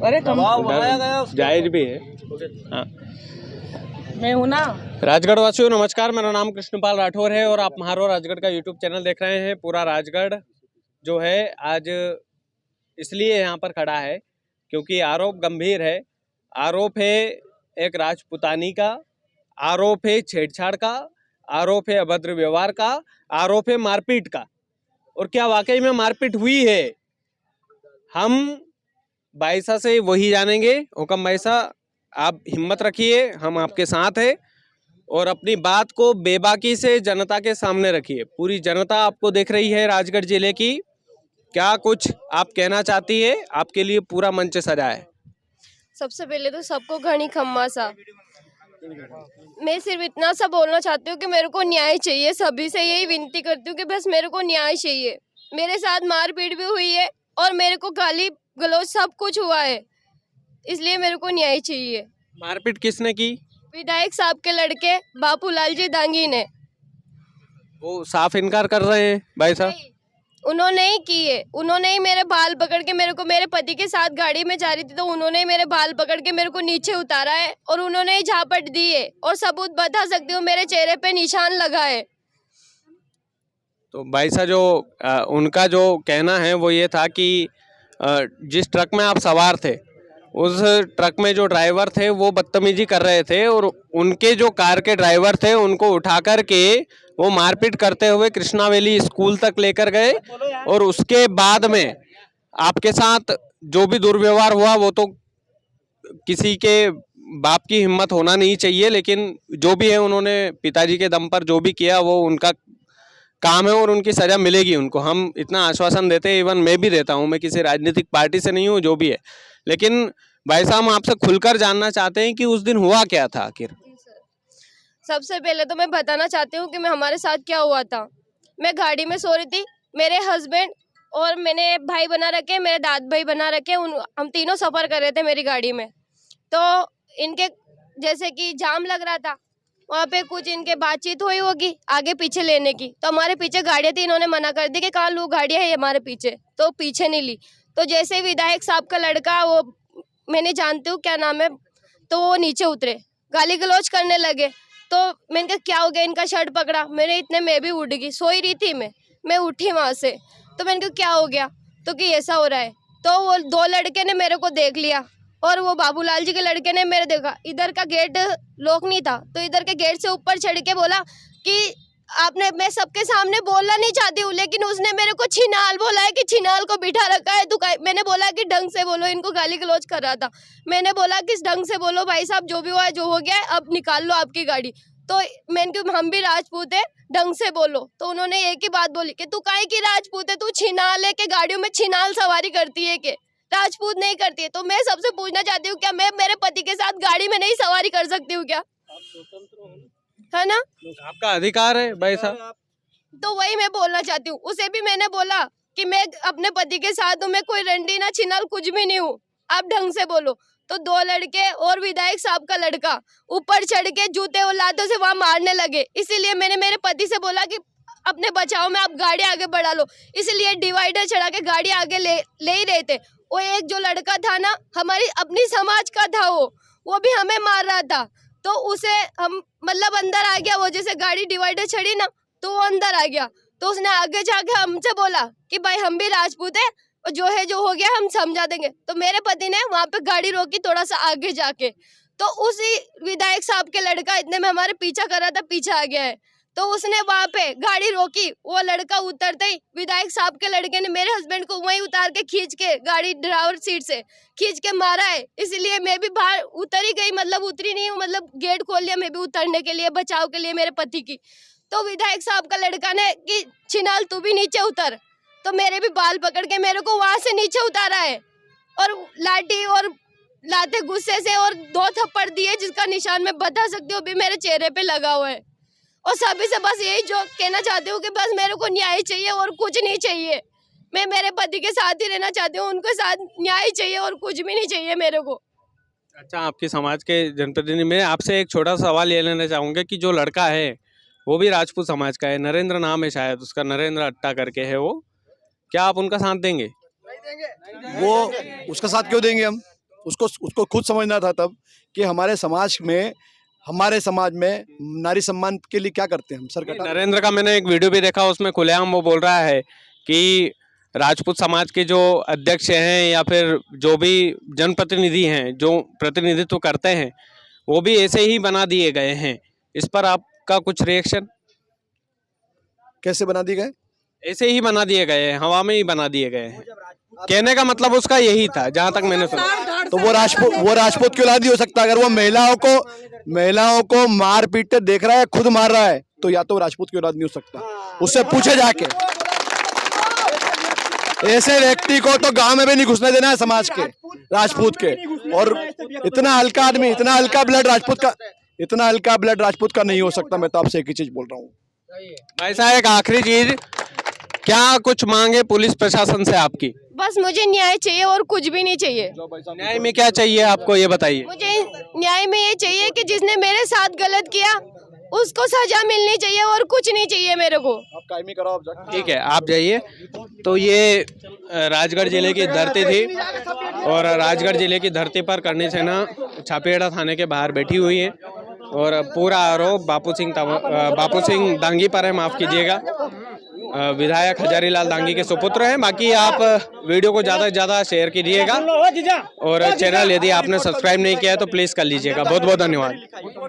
अरे जायज भी है। हाँ। मैं हूँ ना। राजगढ़ वासियों नमस्कार, मेरा नाम कृष्णपाल राठौर है और आप महारो राजगढ़ का यूट्यूब चैनल देख रहे हैं। पूरा राजगढ़ जो है आज इसलिए यहाँ पर खड़ा है क्योंकि आरोप गंभीर है। आरोप है एक राजपुतानी का, आरोप है छेड़छाड़ का, आरोप है अभद्र व्यवहार का, आरोप है मारपीट का। और क्या वाकई में मारपीट हुई है? हम बाईसा से वही जानेंगे। हुकम बाईसा, आप हिम्मत रखिए, हम आपके साथ हैं और अपनी बात को बेबाकी से जनता के सामने रखिए। पूरी जनता आपको देख रही है राजगढ़ जिले की। क्या कुछ आप कहना चाहती है? आपके लिए पूरा मंच सजा है। सबसे पहले तो सबको घनी खम्मा सा। मैं सिर्फ इतना सा बोलना चाहती हूँ कि मेरे को न्याय चाहिए। सभी से यही विनती करती हूँ कि बस मेरे को न्याय चाहिए। मेरे साथ मारपीट भी हुई है और मेरे को गाली गलौज सब कुछ हुआ है, इसलिए मेरे को न्याय चाहिए। मारपीट किसने की? विधायक साहब के लड़के बापूलाल जी दांगी ने। वो साफ इनकार कर रहे हैं भाई साहब। उन्होंने ही की है। उन्होंने ही मेरे बाल पकड़ के मेरे को, मेरे पति के साथ गाड़ी में जा रही थी तो उन्होंने ही मेरे बाल पकड़ के मेरे को नीचे उतारा है और उन्होंने ही झापट दी है और सबूत बता सकती हूँ, मेरे चेहरे पे निशान लगा है। तो भाई साहब जो उनका जो कहना है वो ये था कि जिस ट्रक में आप सवार थे उस ट्रक में जो ड्राइवर थे वो बदतमीजी कर रहे थे और उनके जो कार के ड्राइवर थे उनको उठा कर के वो मारपीट करते हुए कृष्णा वैली स्कूल तक लेकर गए और उसके बाद में आपके साथ जो भी दुर्व्यवहार हुआ वो तो किसी के बाप की हिम्मत होना नहीं चाहिए, लेकिन जो भी है उन्होंने पिताजी के दम पर जो भी किया वो उनका काम है और उनकी सजा मिलेगी उनको। हम इतना आश्वासन देते हैं, इवन मैं भी देता हूं। मैं किसी राजनीतिक पार्टी से नहीं हूं, जो भी है। लेकिन भाई साहब, हम आपसे खुलकर जानना चाहते हैं कि उस दिन हुआ क्या था आखिर। सबसे पहले तो मैं बताना चाहती हूँ कि मैं हमारे साथ क्या हुआ था। मैं गाड़ी में सो रही थी, मेरे हस्बैंड और मैंने भाई बना रखे, मेरे दाद भाई बना रखे, हम तीनों सफ़र कर रहे थे मेरी गाड़ी में। तो इनके जैसे कि जाम लग रहा था, वहाँ पे कुछ इनके बातचीत हुई होगी आगे पीछे लेने की। तो हमारे पीछे गाड़ियाँ थी, इन्होंने मना कर दी कि कहाँ लूँ गाड़ियाँ है हमारे पीछे, तो पीछे नहीं ली। तो जैसे विधायक साहब का लड़का, वो मैंने जानती हूँ क्या नाम है, तो वो नीचे उतरे, गाली गलौज करने लगे। तो मैंने कहा क्या हो गया, इनका शर्ट पकड़ा। मैंने इतने मैं भी उठ गई, सोई रही थी मैं उठी वहाँ से। तो मैंने कहा क्या हो गया, तो कि ऐसा हो रहा है। तो वो दो लड़के ने मेरे को देख लिया और वो बाबूलाल जी के लड़के ने मेरे देखा। इधर का गेट लॉक नहीं था तो इधर के गेट से ऊपर चढ़ के बोला कि आपने, मैं सबके सामने बोलना नहीं चाहती हूँ लेकिन उसने मेरे को छिनाल बोला है कि छिनाल को बिठा रखा है। मैंने बोला कि ढंग से बोलो, इनको गाली गलौज कर रहा था। मैंने बोला कि ढंग से बोलो भाई साहब, जो भी हुआ है जो हो गया है, अब निकाल लो आपकी गाड़ी। तो मैंने कहा हम भी राजपूत है, ढंग से बोलो। तो उन्होंने एक ही बात बोली कि तू काहे की राजपूत है, तू छिनाल है के गाड़ियों में छिनाल सवारी करती है के राजपूत नहीं करती है। तो मैं सबसे पूछना चाहती हूँ, क्या मैं मेरे पति के साथ गाड़ी में नहीं सवारी कर सकती हूँ क्या? है ना, आपका अधिकार है भाई साहब। तो वही मैं बोलना चाहती हूँ। उसे भी मैंने बोला कि मैं अपने पति के साथ हूँ, मैं कोई रंडी ना छिनाल कुछ भी नहीं हूँ, आप ढंग से बोलो। तो दो लड़के और विधायक साहब का लड़का ऊपर चढ़ के जूते और लातों से वहां मारने लगे। इसीलिए मैंने मेरे पति से बोला कि अपने बचाव में आप गाड़ी आगे बढ़ा लो। इसलिए डिवाइडर चढ़ा के गाड़ी आगे ले ही रहे थे। वो एक जो लड़का था ना, हमारी अपनी समाज का था, वो भी हमें मार रहा था। तो उसे हम मतलब अंदर आ गया, वो जैसे गाड़ी डिवाइडर चढ़ी ना तो वो अंदर आ गया। तो उसने आगे जाके हमसे बोला कि भाई हम भी राजपूत है और जो है जो हो गया हम समझा देंगे। तो मेरे पति ने वहां पे गाड़ी रोकी थोड़ा सा आगे जाके। तो उसी विधायक साहब के लड़का इतने में हमारे पीछा कर रहा था, पीछे आ गया है। तो उसने वहां पे गाड़ी रोकी, वो लड़का उतरते ही विधायक साहब के लड़के ने मेरे हस्बैंड को वहीं उतार के खींच के गाड़ी ड्राइवर सीट से खींच के मारा है। इसलिए मैं भी बाहर उतर ही गई, मतलब उतरी नहीं हूँ, मतलब गेट खोल लिया मैं भी उतरने के लिए, बचाव के लिए मेरे पति की। तो विधायक साहब का लड़का ने कि छिनाल तू भी नीचे उतर, तो मेरे भी बाल पकड़ के मेरे को वहां से नीचे उतारा है और लाठी और लाते गुस्से से और 2 थप्पड़ दिए, जिसका निशान मैं बता सकती हूँ भी मेरे चेहरे पे लगा हुआ है। और सभी से बस यही जो कहना चाहती हूँ कि बस मेरे को न्याय चाहिए और कुछ नहीं चाहिए। मैं मेरे पति के साथ ही रहना चाहती हूँ, उनके साथ न्याय चाहिए और कुछ भी नहीं चाहिए मेरे को। अच्छा, आपके समाज के जनप्रतिनिधि, मैं आपसे एक छोटा सा सवाल ये लेना चाहूँगा कि जो लड़का है वो भी राजपूत समाज का है, नरेंद्र नाम है शायद उसका, नरेंद्र अट्टा करके है वो, क्या आप उनका साथ देंगे? वो उसका साथ क्यों देंगे हम? उसको खुद समझना था तब कि हमारे समाज में नारी सम्मान के लिए क्या करते हैं हम सरकार। नरेंद्र का मैंने एक वीडियो भी देखा, उसमें खुलेआम वो बोल रहा है कि राजपूत समाज के जो अध्यक्ष हैं या फिर जो भी जनप्रतिनिधि हैं जो प्रतिनिधित्व करते हैं वो भी ऐसे ही बना दिए गए हैं। इस पर आपका कुछ रिएक्शन? कैसे बना दिए गए? ऐसे ही बना दिए गए हैं, हवा में ही बना दिए गए हैं। कहने का मतलब उसका यही था जहां तक मैंने सुना। तो वो राजपूत की औलाद ही हो सकता है। अगर वो महिलाओं को मार पीटते देख रहा है, खुद मार रहा है, तो या तो राजपूत की औलाद नहीं हो सकता। उससे पूछे जाके। ऐसे व्यक्ति को तो गांव में भी नहीं घुसने देना है समाज के, राजपूत के। और इतना हल्का आदमी, इतना हल्का ब्लड राजपूत का नहीं हो सकता। मैं तो आपसे एक ही चीज बोल रहा हूँ भाई साहब, एक आखिरी चीज, क्या कुछ मांगे पुलिस प्रशासन से आपकी? बस मुझे न्याय चाहिए और कुछ भी नहीं चाहिए। न्याय में क्या चाहिए आपको, ये बताइए। मुझे न्याय में ये चाहिए कि जिसने मेरे साथ गलत किया उसको सजा मिलनी चाहिए और कुछ नहीं चाहिए मेरे को। आप कायमी कराओ, आप जाके। ठीक है, आप जाइए। तो ये राजगढ़ जिले की धरती थी और राजगढ़ जिले की धरती पर करनी सेना छापेड़ा थाने के बाहर बैठी हुई है और पूरा आरोप बापू सिंह दांगी पर है, माफ कीजिएगा। विधायक हजारीलाल दांगी के सुपुत्र हैं। बाकी आप वीडियो को ज़्यादा से ज़्यादा शेयर कीजिएगा और चैनल यदि आपने सब्सक्राइब नहीं किया है तो प्लीज़ कर लीजिएगा। बहुत बहुत धन्यवाद।